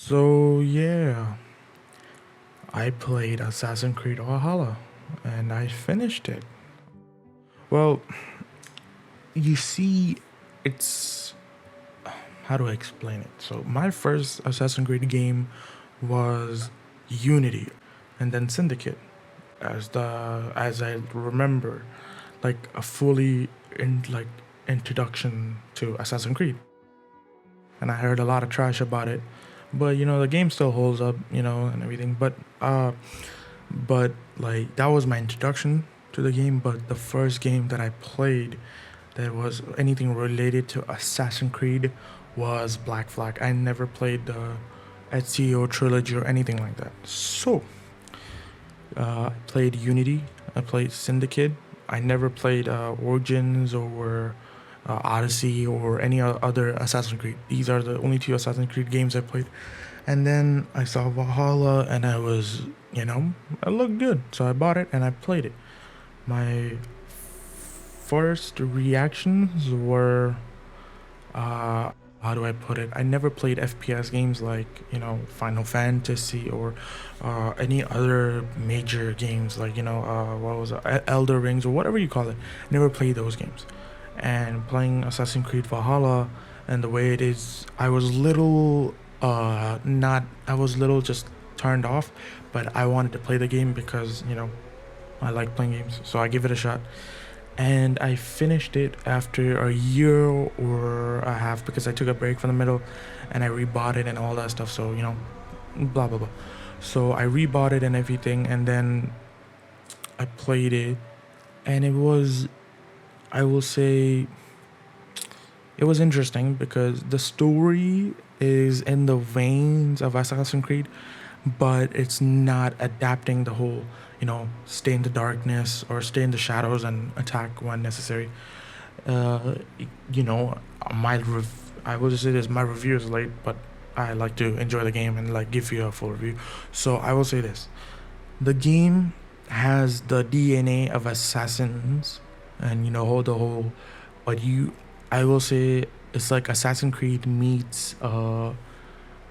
So yeah, I played Assassin's Creed Valhalla and I finished it. Well, you see, it's how do I explain it? So my first Assassin's Creed game was Unity and then Syndicate as I remember, like a fully introduction to Assassin's Creed. And I heard a lot of trash about it. But the game still holds up, and everything. But like that was my introduction to the game. But the first game that I played that was anything related to Assassin's Creed was Black Flag. I never played the Ezio trilogy or anything like that. So I played Unity. I played Syndicate. I never played Origins or Odyssey or any other Assassin's Creed. These are the only two Assassin's Creed games I played. And then I saw Valhalla and I looked good. So I bought it and I played it. My first reactions were, how do I put it? I never played FPS games like, Final Fantasy or any other major games like, what was it? Elder Rings or whatever you call it. Never played those games. And playing Assassin's Creed Valhalla and the way it is, I was little not I was little just turned off, but I wanted to play the game because I like playing games, so I give it a shot. And I finished it after a year or a half because I took a break from the middle and I rebought it and all that stuff. So blah blah blah. So I rebought it and everything, and then I played it, and it was, I will say, it was interesting because the story is in the veins of Assassin's Creed, but it's not adapting the whole, stay in the darkness or stay in the shadows and attack when necessary. Uh, you know, I will just say this: my review is late, but I like to enjoy the game and like give you a full review. So I will say this: the game has the DNA of Assassins, and the whole, but I will say it's like Assassin's Creed meets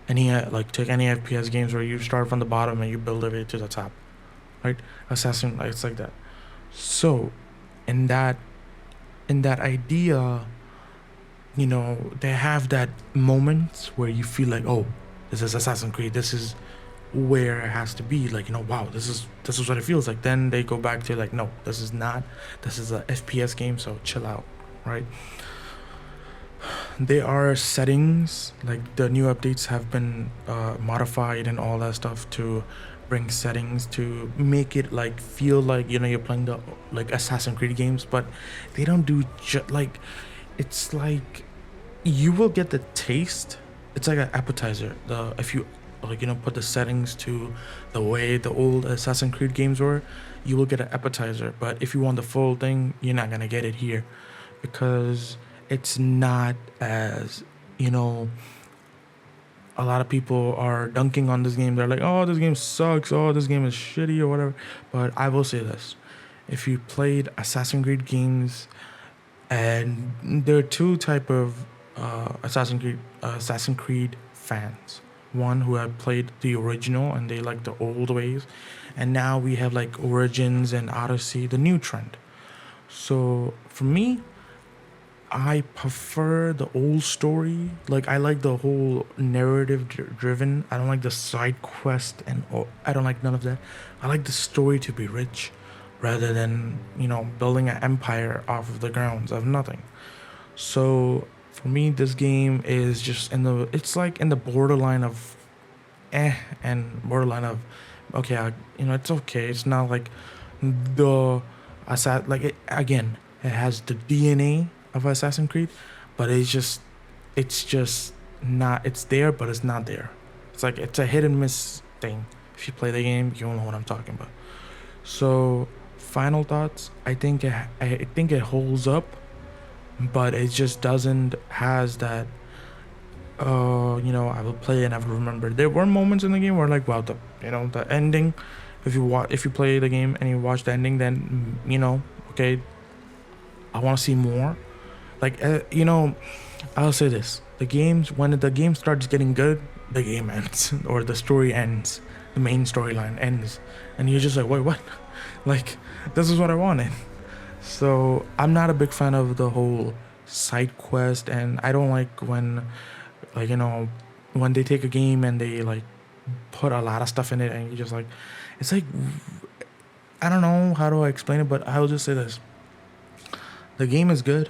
any like take any FPS games where you start from the bottom and you build it way to the top, right? Assassin, like, it's like that. So in that idea, they have that moments where you feel like, oh, this is Assassin's Creed. This is where it has to be. Like, wow, this is what it feels like. Then they go back to like, no, this is not. This is a FPS game, so chill out, right? There are settings, like the new updates have been modified and all that stuff to bring settings to make it like feel like you're playing the like Assassin's Creed games, but they don't do like, it's like you will get the taste. It's like an appetizer. The If you like put the settings to the way the old Assassin's Creed games were, you will get an appetizer. But if you want the full thing, you're not gonna get it here because it's not as, you know a lot of people are dunking on this game. They're like, oh, this game sucks, oh, this game is shitty or whatever. But I will say this: if you played Assassin's Creed games, and there are two type of Assassin's Creed fans. One who have played the original and they like the old ways, and now we have like Origins and Odyssey, the new trend. So for me, I prefer the old story. Like, I like the whole narrative driven. I don't like the side quest and I don't like none of that. I like the story to be rich rather than, building an empire off of the grounds of nothing. So for me, this game is just it's like in the borderline of and borderline of okay. It's okay. It's not like the like it again. It has the DNA of Assassin's Creed, but it's just not. It's there, but it's not there. It's like it's a hit and miss thing. If you play the game, you'll know what I'm talking about. So, final thoughts. I think it holds up, but it just doesn't has that. I will play and I will remember. There were moments in the game where like, wow, the ending. If you play the game and you watch the ending, then okay, I want to see more. Like I'll say this: the game starts getting good, the game ends or the story ends, the main storyline ends, and you're just like, wait, what? Like, this is what I wanted. So I'm not a big fan of the whole side quest, and I don't like when, like, when they take a game and they like put a lot of stuff in it, and you just like, it's like, I don't know how do I explain it, but I'll just say this: the game is good.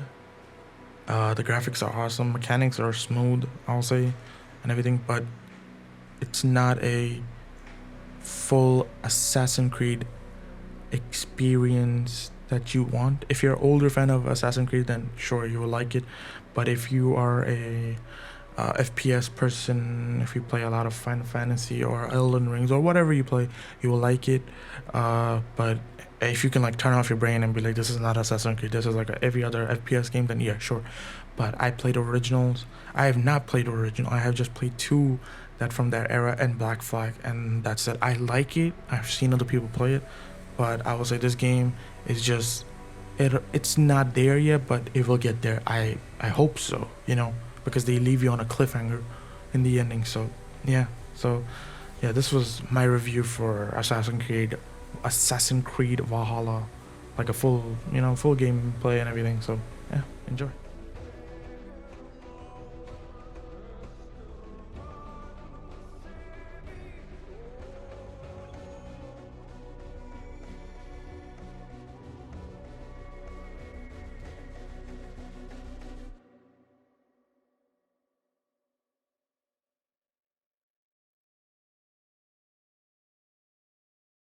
The graphics are awesome, mechanics are smooth, I'll say, and everything, but it's not a full Assassin's Creed experience that you want. If you're an older fan of Assassin's Creed, then sure, you will like it. But if you are a FPS person, if you play a lot of Final Fantasy or Elden Rings or whatever you play, you will like it. But if you can like turn off your brain and be like, this is not Assassin's Creed, this is like every other FPS game, then yeah, sure. But I played originals. I have not played original. I have just played two that from that era and Black Flag, and that's it. I like it. I've seen other people play it, but I will say this game is just it's not there yet, but it will get there. I hope so, because they leave you on a cliffhanger in the ending. So yeah, so yeah, this was my review for Assassin's Creed Valhalla, like a full full gameplay and everything. So yeah, enjoy.